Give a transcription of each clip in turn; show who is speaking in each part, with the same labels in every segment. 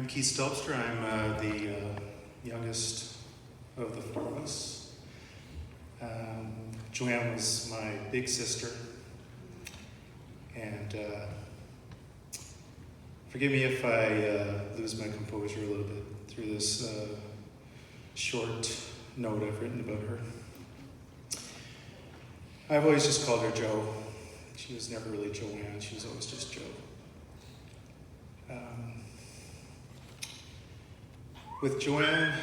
Speaker 1: I'm Keith Stelpster. I'm the youngest of the four of us. Joanne was my big sister. And forgive me if I lose my composure a little bit through this short note I've written about her. I've always just called her Jo. She was never really Joanne. She was always just Jo. With Joanne,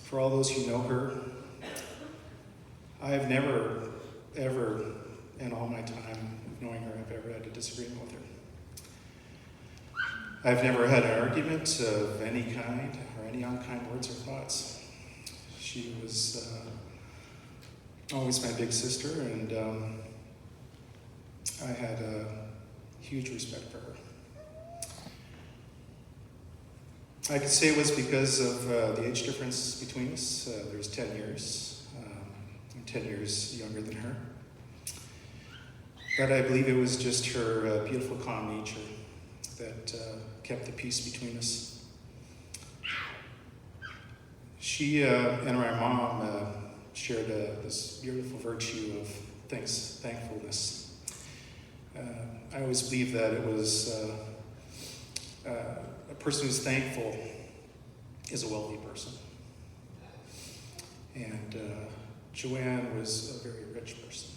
Speaker 1: for all those who know her, I've never, ever, in all my time of knowing her, I've ever had a disagreement with her. I've never had an argument of any kind, or any unkind words or thoughts. She was always my big sister, and I had a huge respect for her. I could say it was because of the age difference between us. There's 10 years. I'm 10 years younger than her. But I believe it was just her beautiful, calm nature that kept the peace between us. She and my mom shared this beautiful virtue of thankfulness. I always believe that it was a person who's thankful is a wealthy person. And Joanne was a very rich person.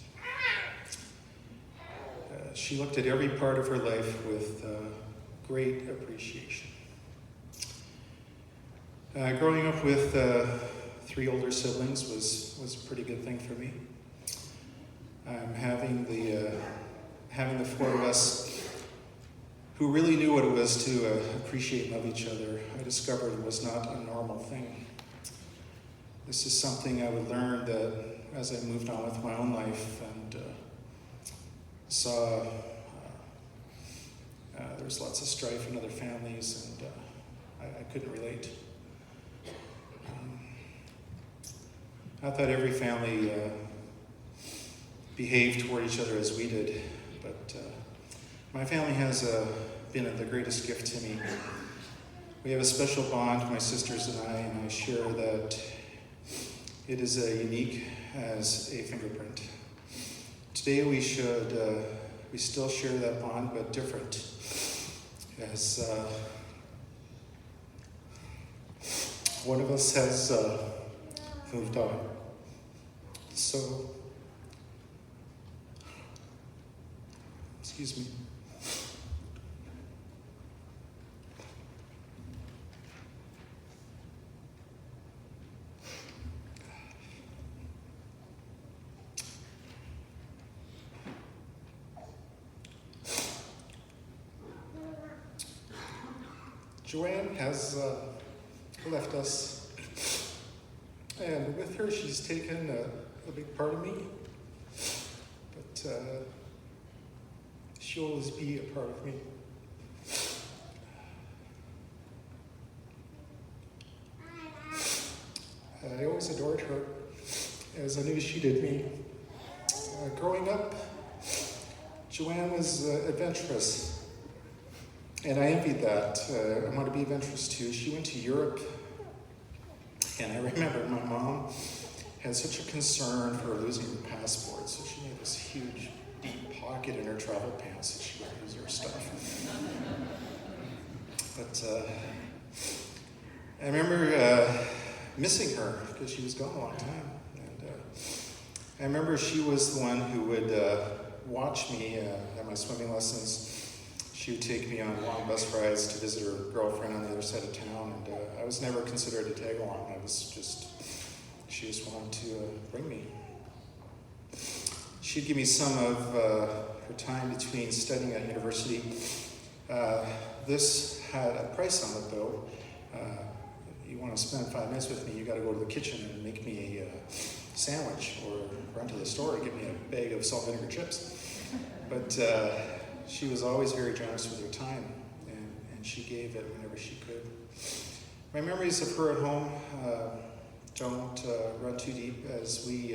Speaker 1: She looked at every part of her life with great appreciation. Growing up with 3 older siblings was a pretty good thing for me. Having the 4 of us who really knew what it was to appreciate and love each other, I discovered was not a normal thing. This is something I would learn that as I moved on with my own life and saw there was lots of strife in other families, and I couldn't relate. I thought every family behaved toward each other as we did, but my family has been the greatest gift to me. We have a special bond, my sisters and I share that it is as unique as a fingerprint. Today we still share that bond, but different, as one of us has moved on. So, excuse me. Joanne has left us, and with her she's taken a big part of me, but she'll always be a part of me. I always adored her, as I knew she did me. Growing up, Joanne was adventurous. And I envied that. I wanted to be adventurous too. She went to Europe, and I remember my mom had such a concern for losing her passport, so she made this huge, deep pocket in her travel pants so she wouldn't lose her stuff. But I remember missing her because she was gone a long time. And I remember she was the one who would watch me at my swimming lessons. She would take me on long bus rides to visit her girlfriend on the other side of town, and I was never considered to tag along. She just wanted to bring me. She'd give me some of her time between studying at university. This had a price on it, though. You want to spend 5 minutes with me, you got to go to the kitchen and make me a sandwich, or run to the store and get me a bag of salt vinegar chips. But she was always very generous with her time, and she gave it whenever she could. My memories of her at home don't run too deep, as we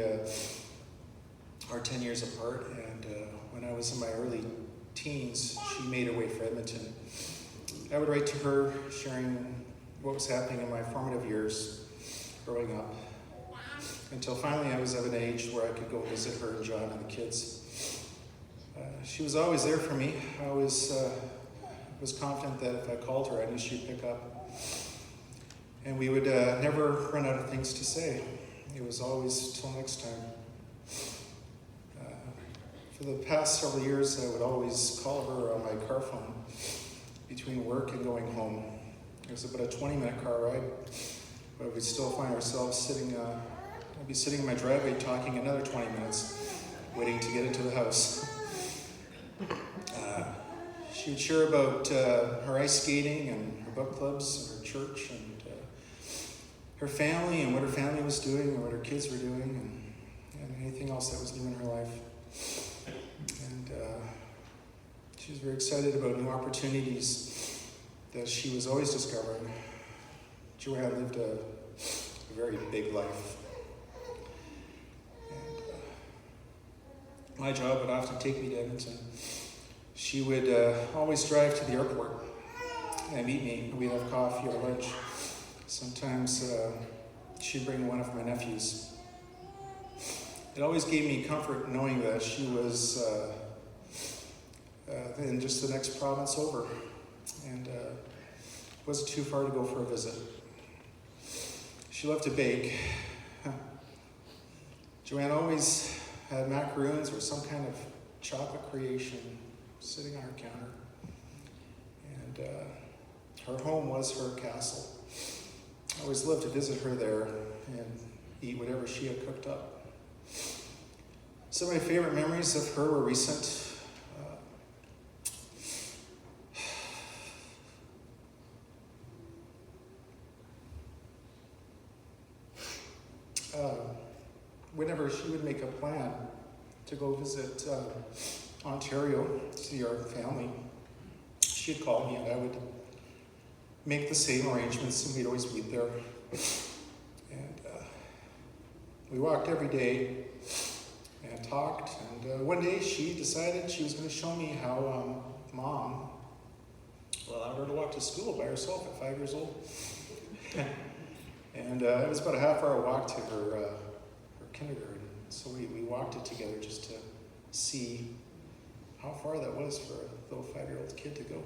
Speaker 1: are 10 years apart, and when I was in my early teens, she made her way for Edmonton. I would write to her, sharing what was happening in my formative years growing up, until finally I was of an age where I could go visit her and John and the kids. She was always there for me. I always was confident that if I called her, I knew she'd pick up. And we would never run out of things to say. It was always till next time. For the past several years, I would always call her on my car phone between work and going home. It was about a 20-minute car ride, but we'd still find ourselves sitting, I'd be sitting in my driveway talking another 20 minutes, waiting to get into the house. She would share about her ice skating and her book clubs and her church and her family and what her family was doing and what her kids were doing and anything else that was new in her life. And she was very excited about new opportunities that she was always discovering. Joanne lived a very big life. And my job would often take me to Edmonton. She would always drive to the airport and meet me. We'd have coffee or lunch. Sometimes she'd bring one of my nephews. It always gave me comfort knowing that she was in just the next province over, and it wasn't too far to go for a visit. She loved to bake. Joanne always had macaroons or some kind of chocolate creation sitting on her counter, and her home was her castle. I always loved to visit her there and eat whatever she had cooked up. Some of my favorite memories of her were recent. Whenever she would make a plan to go visit Ontario to see our family, she'd call me and I would make the same arrangements, and we'd always meet there. And we walked every day and talked, and one day she decided she was going to show me how Mom allowed her to walk to school by herself at 5 years old. And it was about a half-hour walk to her kindergarten, so we walked it together just to see how far that was for a little 5-year-old kid to go.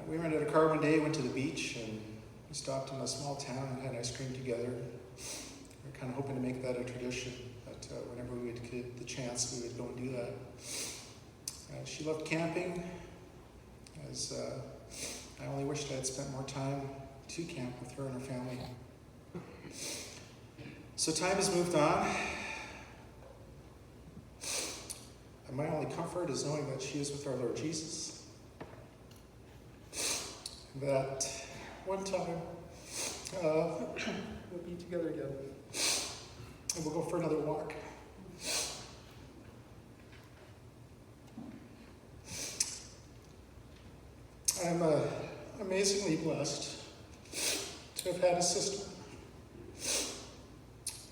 Speaker 1: We rented a car one day, went to the beach, and we stopped in a small town and had ice cream together. We were kind of hoping to make that a tradition, that whenever we would get the chance, we would go and do that. She loved camping, as I only wished I had spent more time to camp with her and her family. So time has moved on, and my only comfort is knowing that she is with our Lord Jesus. That one time we'll be together again, and we'll go for another walk. I'm amazingly blessed to have had a sister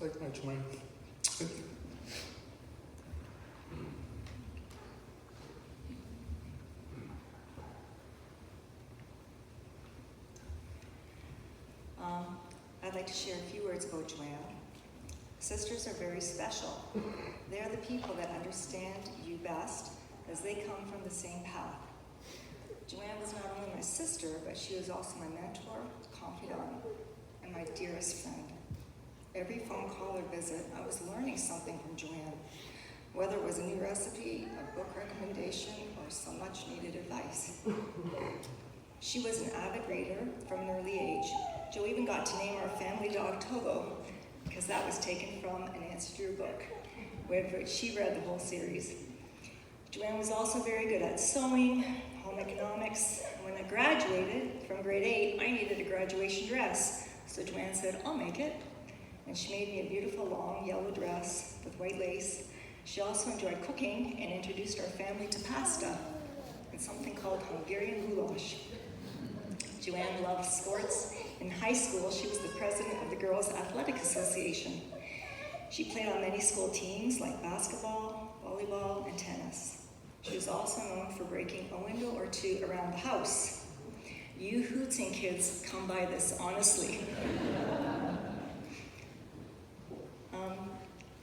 Speaker 1: like my Joanne.
Speaker 2: I'd like to share a few words about Joanne. Sisters are very special. They're the people that understand you best, as they come from the same path. Joanne was not only my sister, but she was also my mentor, confidant, and my dearest friend. Every phone call or visit, I was learning something from Joanne, whether it was a new recipe, a book recommendation, or some much needed advice. She was an avid reader from an early age. Jo even got to name our family dog Togo, because that was taken from an Nancy Drew book, where she read the whole series. Joanne was also very good at sewing, home economics. When I graduated from grade 8, I needed a graduation dress. So Joanne said, I'll make it. And she made me a beautiful long yellow dress with white lace. She also enjoyed cooking and introduced our family to pasta and something called Hungarian goulash. Joanne loved sports. In high school, she was the president of the Girls Athletic Association. She played on many school teams like basketball, volleyball, and tennis. She was also known for breaking a window or two around the house. You hooting kids come by this honestly.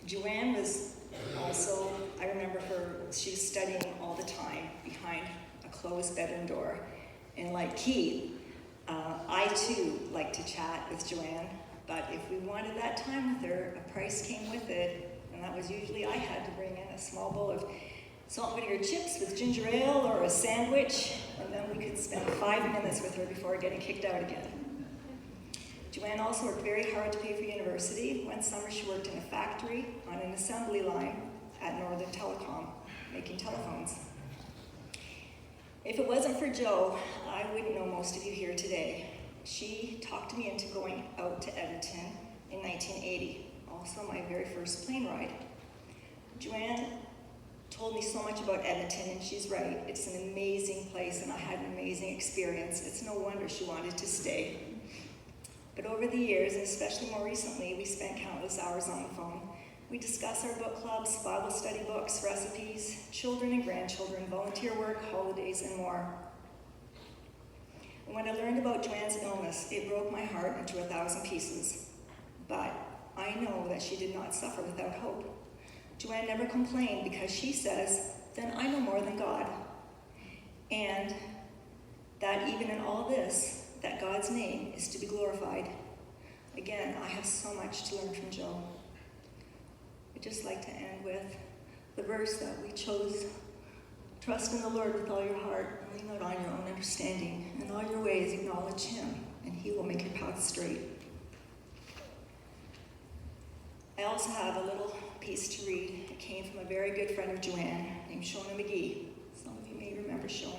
Speaker 2: Joanne was also, I remember her, she was studying all the time behind a closed bedroom door. And like Keith, I too like to chat with Joanne, but if we wanted that time with her, a price came with it, and that was usually I had to bring in a small bowl of salt and vinegar chips with ginger ale or a sandwich, and then we could spend 5 minutes with her before getting kicked out again. Joanne also worked very hard to pay for university. One summer she worked in a factory on an assembly line at Northern Telecom, making telephones. If it wasn't for Jo, I wouldn't know most of you here today. She talked me into going out to Edmonton in 1980, also my very first plane ride. Joanne told me so much about Edmonton, and she's right. It's an amazing place, and I had an amazing experience. It's no wonder she wanted to stay. But over the years, and especially more recently, we spent countless hours on the phone. We discuss our book clubs, Bible study books, recipes, children and grandchildren, volunteer work, holidays, and more. And when I learned about Joanne's illness, it broke my heart into 1,000 pieces. But I know that she did not suffer without hope. Joanne never complained because she says, then I know more than God. And that even in all this, that God's name is to be glorified. Again, I have so much to learn from Jo. I'd just like to end with the verse that we chose. Trust in the Lord with all your heart, and lean not on your own understanding. In all your ways acknowledge Him, and He will make your path straight. I also have a little piece to read. It came from a very good friend of Joanne named Shannon McGee. Some of you may remember Shannon.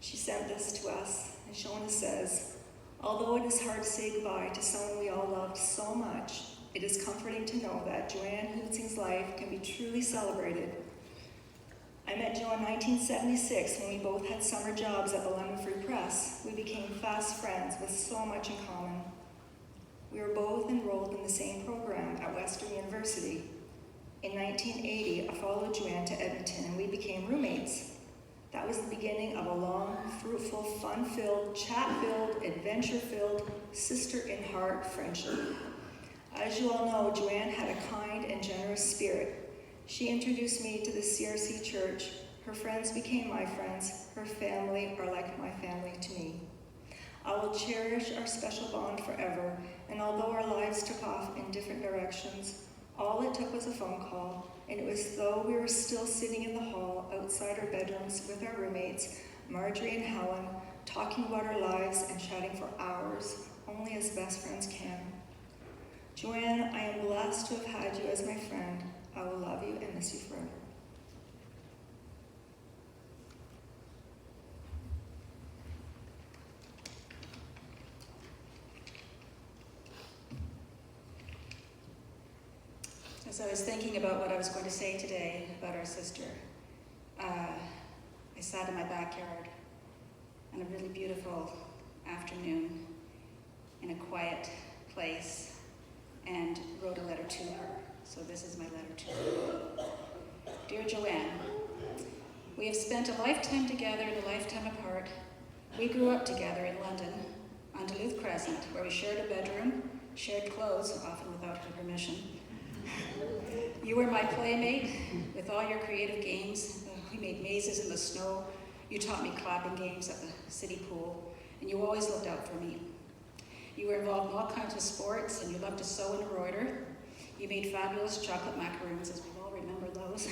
Speaker 2: She sent this to us, and Shannon says, although it is hard to say goodbye to someone we all loved so much, it is comforting to know that Joanne Hootsing's life can be truly celebrated. I met Jo in 1976 when we both had summer jobs at the London Free Press. We became fast friends with so much in common. We were both enrolled in the same program at Western University. In 1980, I followed Joanne to Edmonton and we became roommates. That was the beginning of a long, fruitful, fun-filled, chat-filled, adventure-filled, sister-in-heart friendship. As you all know, Joanne had a kind and generous spirit. She introduced me to the CRC Church. Her friends became my friends. Her family are like my family to me. I will cherish our special bond forever, and although our lives took off in different directions, all it took was a phone call, and it was as though we were still sitting in the hall outside our bedrooms with our roommates, Marjorie and Helen, talking about our lives and chatting for hours, only as best friends can. Joanne, I am blessed to have had you as my friend. I will love you and miss you forever.
Speaker 3: As I was thinking about what I was going to say today about our sister, I sat in my backyard on a really beautiful afternoon in a quiet place and wrote a letter to her. So this is my letter to her. Dear Joanne, we have spent a lifetime together and a lifetime apart. We grew up together in London on Duluth Crescent, where we shared a bedroom, shared clothes, often without her permission. You were my playmate with all your creative games. We made mazes in the snow. You taught me clapping games at the city pool, and you always looked out for me. You were involved in all kinds of sports, and you loved to sew and embroider. You made fabulous chocolate macaroons, as we all remember those.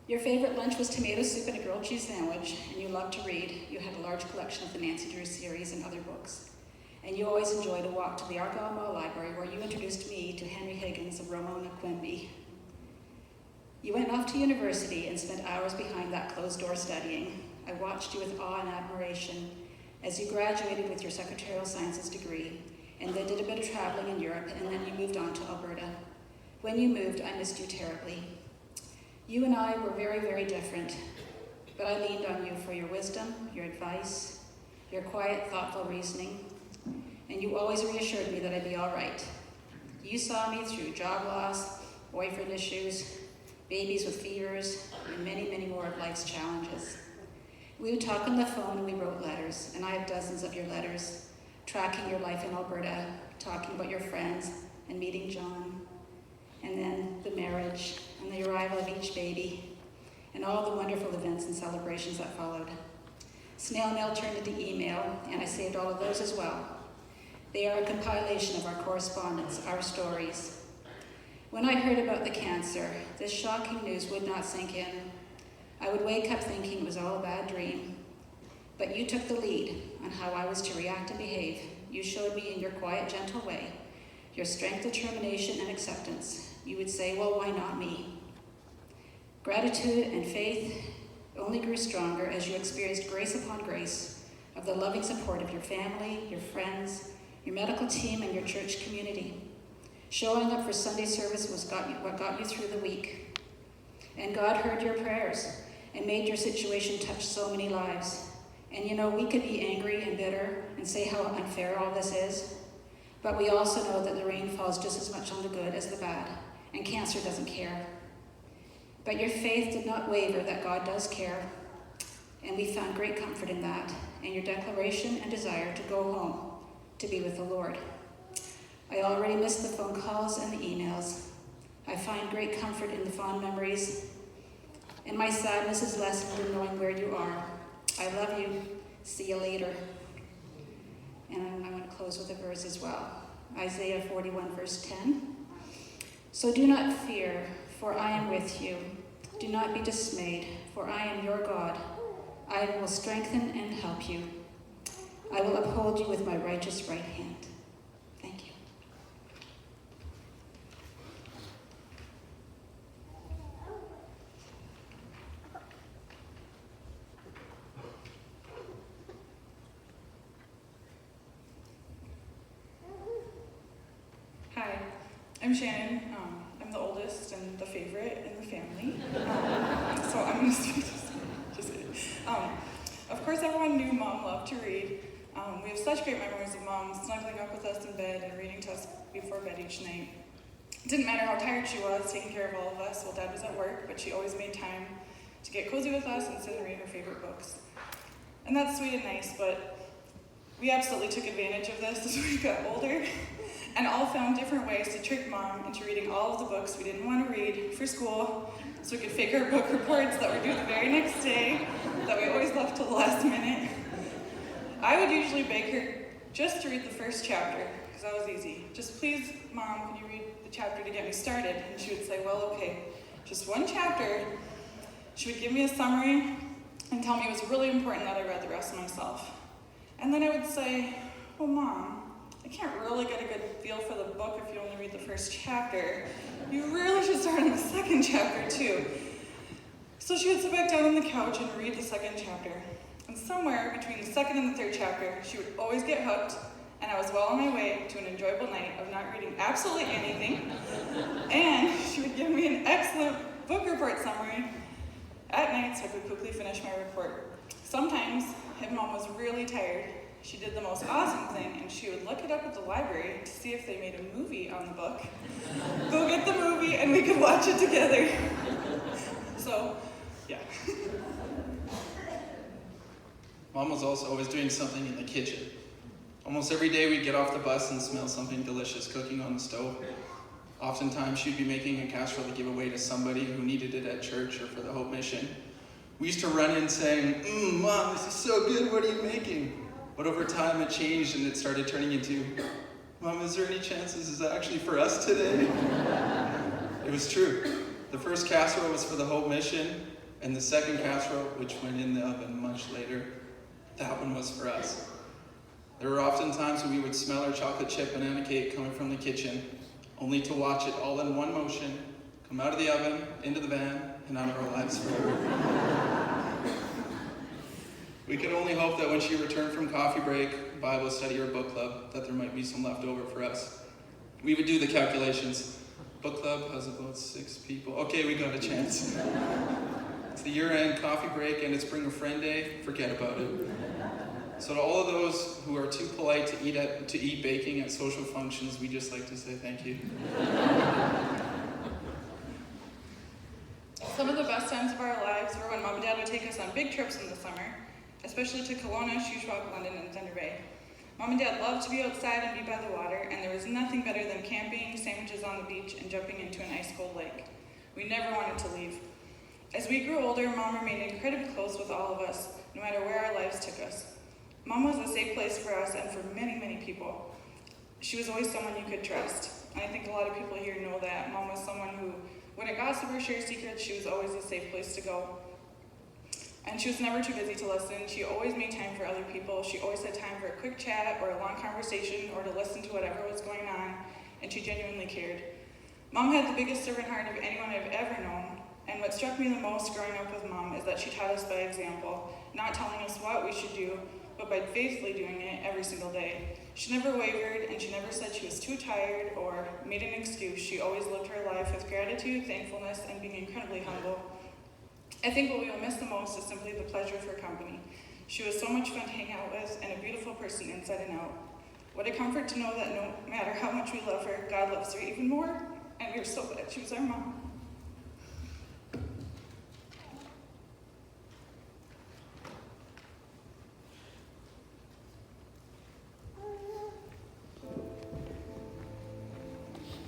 Speaker 3: Your favorite lunch was tomato soup and a grilled cheese sandwich, and you loved to read. You had a large collection of the Nancy Drew series and other books. And you always enjoyed a walk to the Argyle Mall Library, where you introduced me to Henry Higgins and Ramona Quimby. You went off to university and spent hours behind that closed door studying. I watched you with awe and admiration as you graduated with your secretarial sciences degree, and then did a bit of traveling in Europe, and then you moved on to Alberta. When you moved, I missed you terribly. You and I were very, very different, but I leaned on you for your wisdom, your advice, your quiet, thoughtful reasoning, and you always reassured me that I'd be all right. You saw me through job loss, boyfriend issues, babies with fevers, and many, many more of life's challenges. We would talk on the phone and we wrote letters, and I have dozens of your letters, tracking your life in Alberta, talking about your friends and meeting John, and then the marriage and the arrival of each baby, and all the wonderful events and celebrations that followed. Snail mail turned into email, and I saved all of those as well. They are a compilation of our correspondence, our stories. When I heard about the cancer, this shocking news would not sink in. I would wake up thinking it was all a bad dream. But you took the lead on how I was to react and behave. You showed me in your quiet, gentle way, your strength, determination, and acceptance. You would say, well, why not me? Gratitude and faith only grew stronger as you experienced grace upon grace of the loving support of your family, your friends, your medical team, and your church community. Showing up for Sunday service was what got you through the week. And God heard your prayers and made your situation touch so many lives. And you know, we could be angry and bitter and say how unfair all this is, but we also know that the rain falls just as much on the good as the bad, and cancer doesn't care. But your faith did not waver that God does care, and we found great comfort in that, and your declaration and desire to go home, to be with the Lord. I already missed the phone calls and the emails. I find great comfort in the fond memories, and my sadness is lessened in knowing where you are. I love you. See you later. And I want to close with a verse as well. Isaiah 41, verse 10. So do not fear, for I am with you. Do not be dismayed, for I am your God. I will strengthen and help you. I will uphold you with my righteous right hand. Thank you.
Speaker 4: Hi, I'm Shannon. I'm the oldest and the favorite in the family. So I'm going to speak just kidding. Of course, everyone knew Mom loved to read. We have such great memories of Mom snuggling up with us in bed and reading to us before bed each night. It didn't matter how tired she was taking care of all of us while Dad was at work, but she always made time to get cozy with us and sit and read her favorite books. And that's sweet and nice, but we absolutely took advantage of this as we got older and all found different ways to trick Mom into reading all of the books we didn't want to read for school so we could fake our book reports that were due the very next day that we always left till the last minute. I would usually beg her just to read the first chapter, because that was easy. Just please, Mom, can you read the chapter to get me started? And she would say, well, okay, just one chapter. She would give me a summary and tell me it was really important that I read the rest myself. And then I would say, well, Mom, I can't really get a good feel for the book if you only read the first chapter. You really should start on the second chapter, too. So she would sit back down on the couch and read the second chapter. And somewhere between the second and the third chapter, she would always get hooked, and I was well on my way to an enjoyable night of not reading absolutely anything. And she would give me an excellent book report summary at night so I could quickly finish my report. Sometimes, if Mom was really tired, she did the most awesome thing, and she would look it up at the library to see if they made a movie on the book. Go get the movie, and we could watch it together. So, yeah.
Speaker 5: Mom was also always doing something in the kitchen. Almost every day we'd get off the bus and smell something delicious cooking on the stove. Oftentimes she'd be making a casserole to give away to somebody who needed it at church or for the Hope Mission. We used to run in saying, Mom, this is so good, what are you making? But over time it changed and it started turning into, Mom, is there any chance this is actually for us today? It was true. The first casserole was for the Hope Mission, and the second casserole, which went in the oven much later, that one was for us. There were often times when we would smell our chocolate chip banana cake coming from the kitchen, only to watch it all in one motion, come out of the oven, into the van, and out of our lives forever. We could only hope that when she returned from coffee break, Bible study, or book club, that there might be some left over for us. We would do the calculations. Book club has about 6 people. Okay, we got a chance. It's the year-end coffee break and it's Bring a Friend Day. Forget about it. So to all of those who are too polite to eat baking at social functions, we just like to say thank you.
Speaker 4: Some of the best times of our lives were when Mom and Dad would take us on big trips in the summer. especially to Kelowna, Shuswap, London, and Thunder Bay. Mom and Dad loved to be outside and be by the water, and there was nothing better than camping, sandwiches on the beach, and jumping into an ice-cold lake. We never wanted to leave. As we grew older, Mom remained incredibly close with all of us, no matter where our lives took us. Mom was a safe place for us and for many, many people. She was always someone you could trust. And I think a lot of people here know that. Mom was someone who wouldn't gossip or share secrets. She was always a safe place to go. And she was never too busy to listen. She always made time for other people. She always had time for a quick chat or a long conversation or to listen to whatever was going on, and she genuinely cared. Mom had the biggest servant heart of anyone I've ever known, and what struck me the most growing up with Mom is that she taught us by example, not telling us what we should do, but by faithfully doing it every single day. She never wavered, and she never said she was too tired or made an excuse. She always lived her life with gratitude, thankfulness, and being incredibly humble. I think what we will miss the most is simply the pleasure of her company. She was so much fun to hang out with and a beautiful person inside and out. What a comfort to know that no matter how much we love her, God loves her even more, and we're so glad she was our mom.